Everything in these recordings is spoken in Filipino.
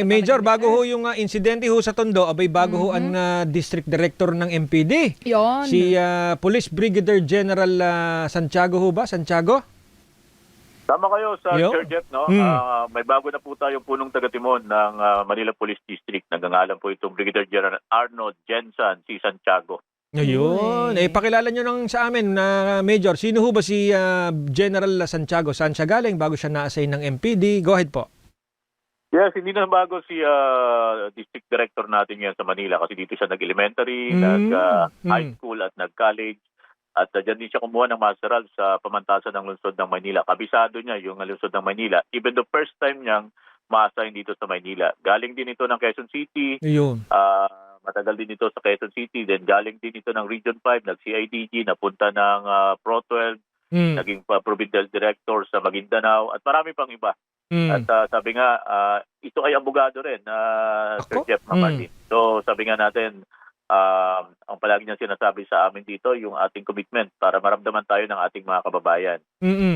Major, bago ho yung insidente ho sa Tondo, abay bago ho ang District Director ng MPD. Yon. Si Police Brigadier General Santiago ho ba? Santiago? Tama kayo sa Yo. Sir Jeff, no? May bago na po tayong punong taga-timon ng Manila Police District. Nagangalan po itong Brigadier General Arnold Jensen C. Santiago. Ayun. Pakilala nyo nang sa amin na Major. Sino ho ba si General Santiago? Saan siya galing bago siya na-assign ng MPD? Go ahead po. Yes, hindi na bago si District Director natin yan sa Manila kasi dito siya nag-elementary, nag-high school at nag-college. At dyan din siya kumuha ng masteral sa pamantasan ng lungsod ng Maynila. Kabisado niya yung lungsod ng Maynila. Even the first time niyang ma-assign dito sa Maynila. Galing din ito ng Quezon City. Ayun. Matagal din ito sa Quezon City. Then galing din ito ng Region 5, nag-CIDG, napunta ng Pro 12, naging Provincial Director sa Maguindanao at marami pang iba. At sabi nga, ito ay abogado rin, Sir Jeff Mamartin. So sabi nga natin, ang palagi niya sinasabi sa amin dito, yung ating commitment para maramdaman tayo ng ating mga kababayan.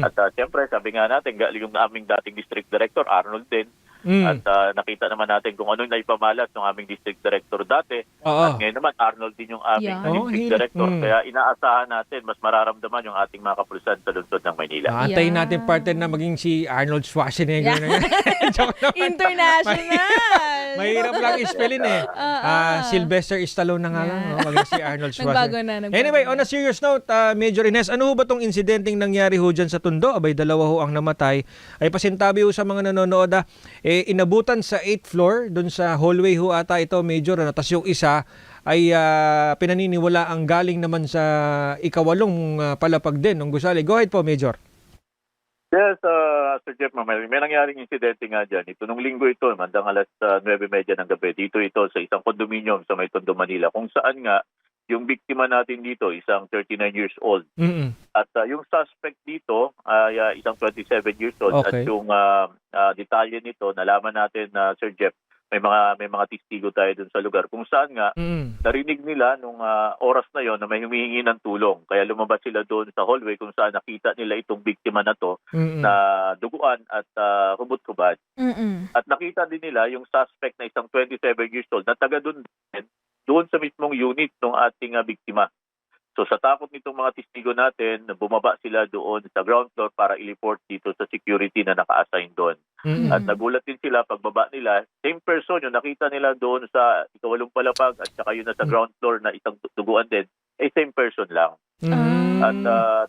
At siyempre, sabi nga natin, yung aming dating District Director, Arnold din, at nakita naman natin kung ano yung naipamalas ng aming District Director dati. At ngayon naman, Arnold din yung aming District Director. Kaya inaasahan natin, mas mararamdaman yung ating mga kapulisan sa lungsod ng Maynila. Antayin natin partner na maging si Arnold Schwarzenegger na yan. International. Mahirap lang i-spellin eh. Sylvester Stallone na nga lang. Maging si Arnold Schwarzenegger. Anyway, on a serious note, Major Ines, ano ho ba tong insidenteng nangyari ho dyan sa Tondo? Abay, dalawa ho ang namatay. Ay pasintabi ho sa mga nanonood. Inabutan sa 8th floor, doon sa hallway ho ata ito, Major. Tapos yung isa ay pinaniniwala ang galing naman sa ikawalong palapag din ng gusali. Go ahead po, Major. Yes, Sir Jeff, may nangyaring insidente nga dyan. Ito nung linggo ito, mandang alas 9:30 ng gabi. Dito ito sa isang condominium sa may Tondo, Manila. Kung saan nga, yung biktima natin dito, isang 39 years old. At yung suspect dito ay isang 27 years old. Okay. At yung detalye nito, nalaman natin na Sir Jeff, may mga testigo tayo dun sa lugar. Kung saan nga, narinig nila nung oras na yon na may humihingi ng tulong. Kaya lumabas sila doon sa hallway kung saan nakita nila itong biktima na to na duguan at hubot-hubad. At nakita din nila yung suspect na isang 27 years old na taga doon sa mismong unit ng ating biktima. So sa takot nitong mga testigo natin, bumaba sila doon sa ground floor para i-report dito sa security na naka-assign doon. At nagulat din sila pagbaba nila, same person yung nakita nila doon sa ikawalong palapag at saka yun na sa ground floor na isang duguan din, same person lang. At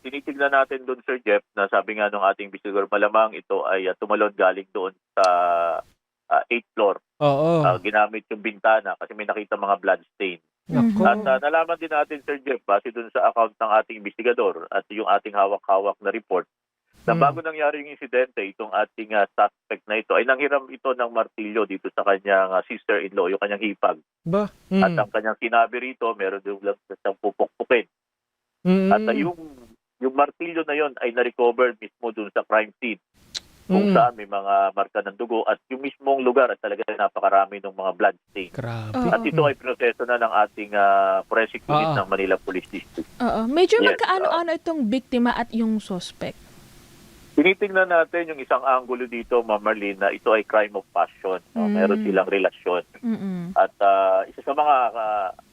tinitignan natin doon, Sir Jeff, na sabi nga ng ating investigador, malamang ito ay tumalon galing doon sa 8th floor. Ginamit yung bintana kasi may nakita mga blood stain. At nalaman din natin, Sir Jeff, base dun sa account ng ating investigador at yung ating hawak-hawak na report, na bago nangyari yung insidente, itong ating suspect na ito ay nanghiram ito ng martilyo dito sa kanyang sister-in-law, yung kanyang hipag. At ang kanyang sinabi rito, meron din lang siyang pupukpukin. At yung martilyo na yon ay na-recover mismo dun sa crime scene. Kung saan may mga marka ng dugo at yung mismong lugar at talaga napakarami ng mga blood stain. At ito ay proseso na ng ating forensic unit ng Manila Police District. Major, magkaano-ano itong biktima at yung suspect? Tinitingnan natin yung isang anggulo dito, Ma'am Marlene, na ito ay crime of passion. Meron silang relasyon. At isa sa mga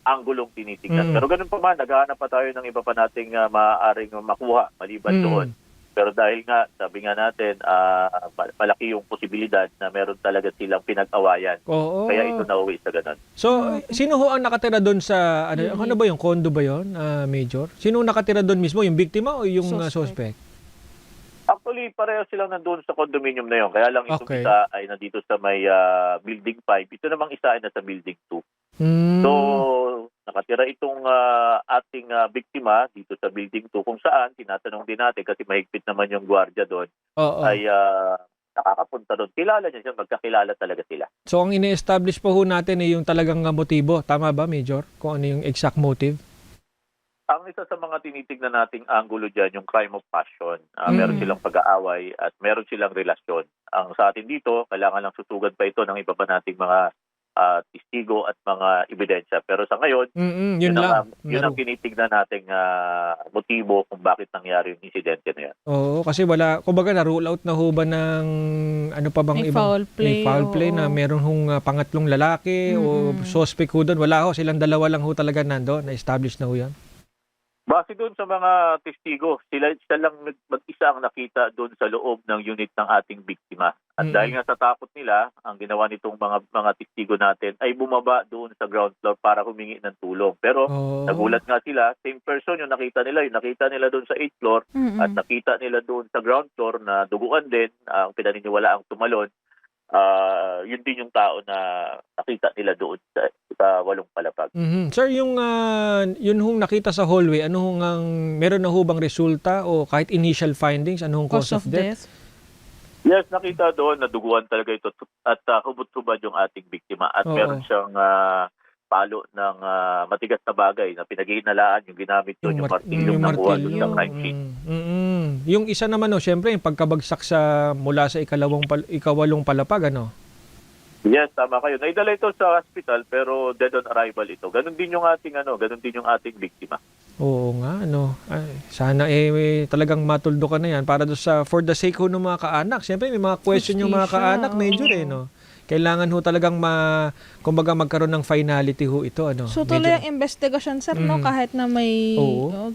anggulong tinitingnan. Pero ganun pa man, naghahanap pa tayo ng iba pa nating maaaring makuha maliban doon. Pero dahil nga, sabi nga natin, malaki yung posibilidad na meron talaga silang pinag-awayan. Kaya ito nauwi sa ganun. So, sino ho ang nakatira doon sa, ano ba yung condo ba yun, Major? Sino nakatira doon mismo, yung biktima o yung suspect? Actually, pareho silang nandun sa condominium na yun. Kaya lang itong isa ay nandito sa may building 5. Ito namang isa ay nasa building 2. So, nakatira itong ating biktima dito sa building 2 kung saan, tinatanong din natin kasi mahigpit naman yung gwardiya doon, ay nakakapunta doon. Kilala niya siya, magkakilala talaga sila. So, ang ine-establish po ho natin ay yung talagang motibo. Tama ba, Major? Kung ano yung exact motive? Ang isa sa mga tinitignan nating angulo dyan, yung crime of passion. Meron silang pag-aaway at meron silang relasyon. Ang sa atin dito, kailangan lang susugan pa ito ng iba pa nating mga testigo at mga ebidensya. Pero sa ngayon, yun lang. Yun ang tinitignan nating motibo kung bakit nangyari yung insidente na yan. Oo, kasi wala, kumbaga na-rule out na ho ba ng ano pa bang May ibang foul play, na meron hong pangatlong lalaki o suspect ho doon? Wala ho, silang dalawa lang ho talaga nando, na-establish na ho yan? Base doon sa mga testigo, sila lang mag-isa ang nakita doon sa loob ng unit ng ating biktima. At dahil nga sa takot nila, ang ginawa nitong mga testigo natin ay bumaba doon sa ground floor para humingi ng tulong. Pero nagulat nga sila, same person yung nakita nila doon sa 8th floor at nakita nila doon sa ground floor na duguan din, ang pinaniniwala ang tumalon. Yun din yung tao na nakita nila doon sa 8 palapag. Sir, yung yun hong nakita sa hallway, ano hong meron na ho bang resulta o kahit initial findings, ano hong cause of death? Yes, nakita doon na duguan talaga ito at hubot-hubad yung ating biktima at meron siyang palo ng matigas na bagay na pinag-iinalaan yung ginamit doon, yung martilyong nakuha doon sa crime scene. Yung isa naman, syempre, yung pagkabagsak mula sa ikawalong palapag, ano? Yes, tama kayo. Naidala ito sa hospital pero dead on arrival ito. Ganun din yung ating biktima. Oo nga, Ay, sana talagang matuldo ka na yan para for the sake ho ng mga kaanak. Siyempre, may mga question yung mga kaanak, medyo no? Kailangan ho talagang kumbaga magkaroon ng finality ho ito, ano? So tuloy ang investigation, sir, no? Kahit na may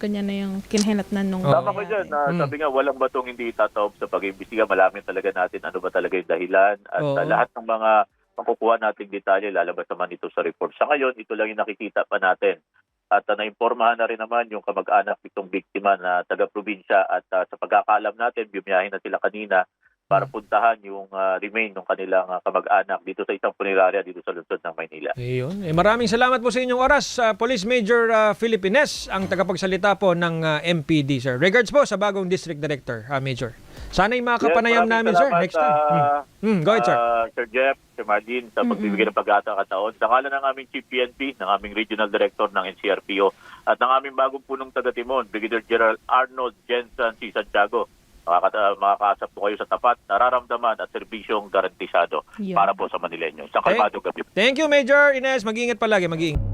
ganyan na yung kinhinatnan nung tama ko dyan. Sabi nga, walang batong hindi tataob sa pag-imbestiga. Malamin talaga natin ano ba talaga yung dahilan. At lahat ng mga makukuha nating detalye, lalabas naman ito sa report. Sa ngayon, ito lang yung nakikita pa natin. At naimpormahan na rin naman yung kamag-anak nitong biktima na taga-probinsya at sa pagkakaalam natin, bumiyahin na sila kanina para puntahan yung remain ng kanilang kamag-anak dito sa isang punerarya dito sa lungsod ng Maynila. Ayun. Maraming salamat po sa inyong oras, Police Major Philip Ines, ang tagapagsalita po ng MPD, sir. Regards po sa bagong District Director, Major. Sana'y makapanayam namin, sir, next time. Go ahead, sir. Sir Jeff, Sir Marlene, sa pagbibigay ng pagkakataon. Sa ngalan ng aming Chief PNP, ng aming Regional Director ng NCRPO, at ng aming bagong punong taga-Timon, Brigadier General Arnold Jensen C. Santiago, makakaasap po kayo sa tapat, nararamdaman at serbisyong garantisado para po sa Manileños. Sa kalmado gabi. Thank you, Major Ines. Mag-iingat palagi. Mag-iingat.